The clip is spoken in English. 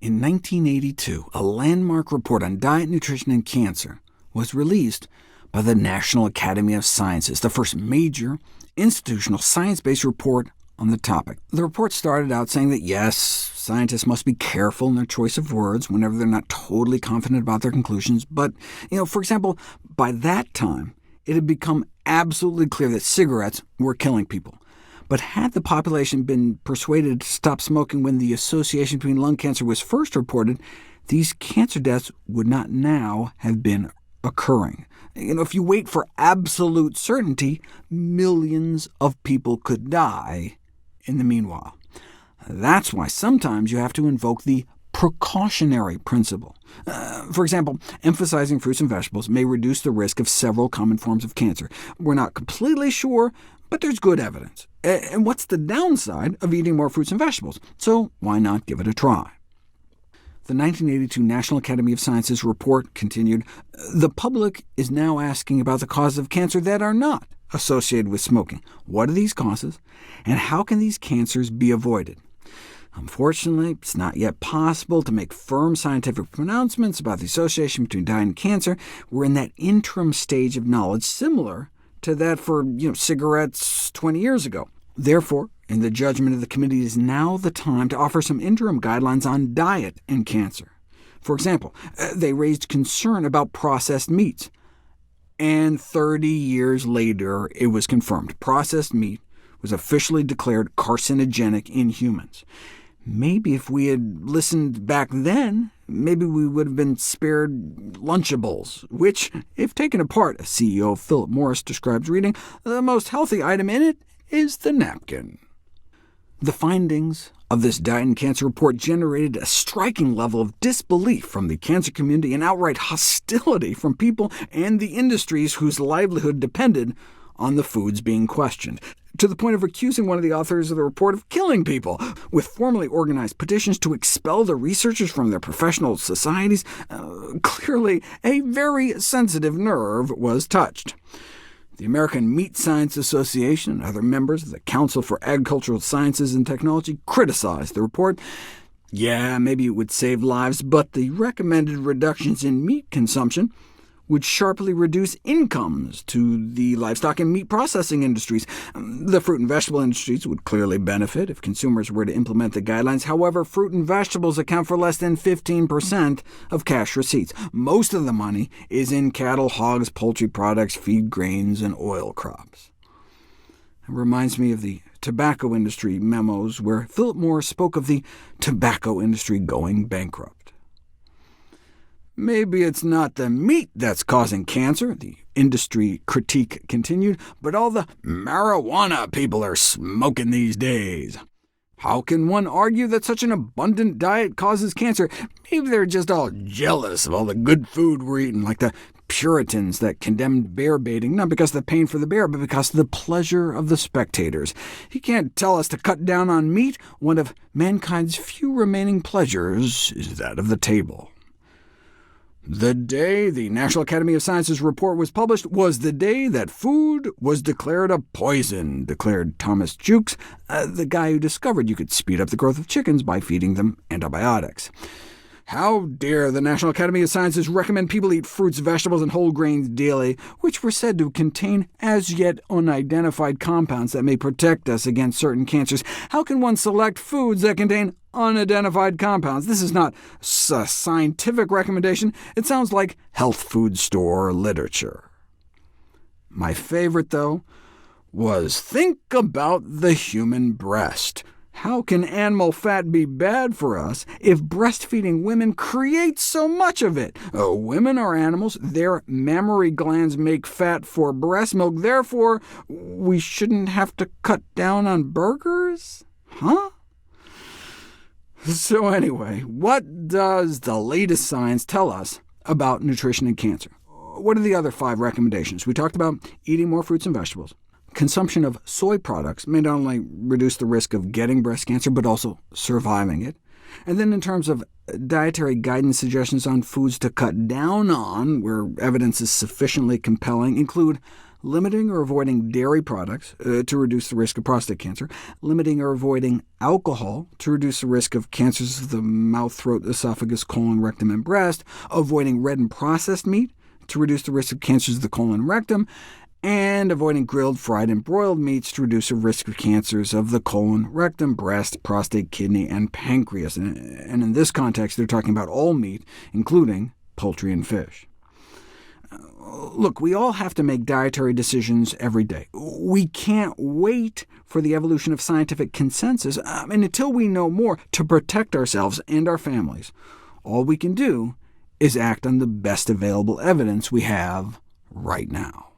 In 1982, a landmark report on diet, nutrition, and cancer was released by the National Academy of Sciences, the first major institutional science-based report on the topic. The report started out saying that yes, scientists must be careful in their choice of words whenever they're not totally confident about their conclusions, but, for example, by that time, it had become absolutely clear that cigarettes were killing people. But had the population been persuaded to stop smoking when the association between lung cancer was first reported, these cancer deaths would not now have been occurring. If you wait for absolute certainty, millions of people could die in the meanwhile. That's why sometimes you have to invoke the precautionary principle. For example, emphasizing fruits and vegetables may reduce the risk of several common forms of cancer. We're not completely sure, but there's good evidence. And what's the downside of eating more fruits and vegetables? So why not give it a try? The 1982 National Academy of Sciences report continued, the public is now asking about the causes of cancer that are not associated with smoking. What are these causes, and how can these cancers be avoided? Unfortunately, it's not yet possible to make firm scientific pronouncements about the association between diet and cancer. We're in that interim stage of knowledge similar to that for cigarettes 20 years ago. Therefore, in the judgment of the committee, it is now the time to offer some interim guidelines on diet and cancer. For example, they raised concern about processed meats, and 30 years later it was confirmed. Processed meat was officially declared carcinogenic in humans. Maybe if we had listened back then, maybe we would have been spared Lunchables, which, if taken apart, as CEO Philip Morris describes reading, the most healthy item in it is the napkin. The findings of this diet and cancer report generated a striking level of disbelief from the cancer community and outright hostility from people and the industries whose livelihood depended on the foods being questioned, to the point of accusing one of the authors of the report of killing people, with formally organized petitions to expel the researchers from their professional societies. Clearly, a very sensitive nerve was touched. The American Meat Science Association and other members of the Council for Agricultural Sciences and Technology criticized the report. Yeah, maybe it would save lives, but the recommended reductions in meat consumption would sharply reduce incomes to the livestock and meat processing industries. The fruit and vegetable industries would clearly benefit if consumers were to implement the guidelines. However, fruit and vegetables account for less than 15% of cash receipts. Most of the money is in cattle, hogs, poultry products, feed grains, and oil crops. It reminds me of the tobacco industry memos, where Philip Morris spoke of the tobacco industry going bankrupt. Maybe it's not the meat that's causing cancer, the industry critique continued, but all the marijuana people are smoking these days. How can one argue that such an abundant diet causes cancer? Maybe they're just all jealous of all the good food we're eating, like the Puritans that condemned bear baiting, not because of the pain for the bear, but because of the pleasure of the spectators. You can't tell us to cut down on meat. One of mankind's few remaining pleasures is that of the table. The day the National Academy of Sciences report was published was the day that food was declared a poison, declared Thomas Jukes, the guy who discovered you could speed up the growth of chickens by feeding them antibiotics. How dare the National Academy of Sciences recommend people eat fruits, vegetables, and whole grains daily, which were said to contain as yet unidentified compounds that may protect us against certain cancers? How can one select foods that contain unidentified compounds? This is not a scientific recommendation. It sounds like health food store literature. My favorite, though, was think about the human breast. How can animal fat be bad for us if breastfeeding women create so much of it? Women are animals. Their mammary glands make fat for breast milk. Therefore, we shouldn't have to cut down on burgers? Huh? So anyway, what does the latest science tell us about nutrition and cancer? What are the other 5 recommendations? We talked about eating more fruits and vegetables. Consumption of soy products may not only reduce the risk of getting breast cancer, but also surviving it. And then in terms of dietary guidance suggestions on foods to cut down on, where evidence is sufficiently compelling, include limiting or avoiding dairy products to reduce the risk of prostate cancer, limiting or avoiding alcohol to reduce the risk of cancers of the mouth, throat, esophagus, colon, rectum, and breast, avoiding red and processed meat to reduce the risk of cancers of the colon and rectum, and avoiding grilled, fried, and broiled meats to reduce the risk of cancers of the colon, rectum, breast, prostate, kidney, and pancreas. And in this context, they're talking about all meat, including poultry and fish. Look, we all have to make dietary decisions every day. We can't wait for the evolution of scientific consensus, and until we know more, to protect ourselves and our families. All we can do is act on the best available evidence we have right now.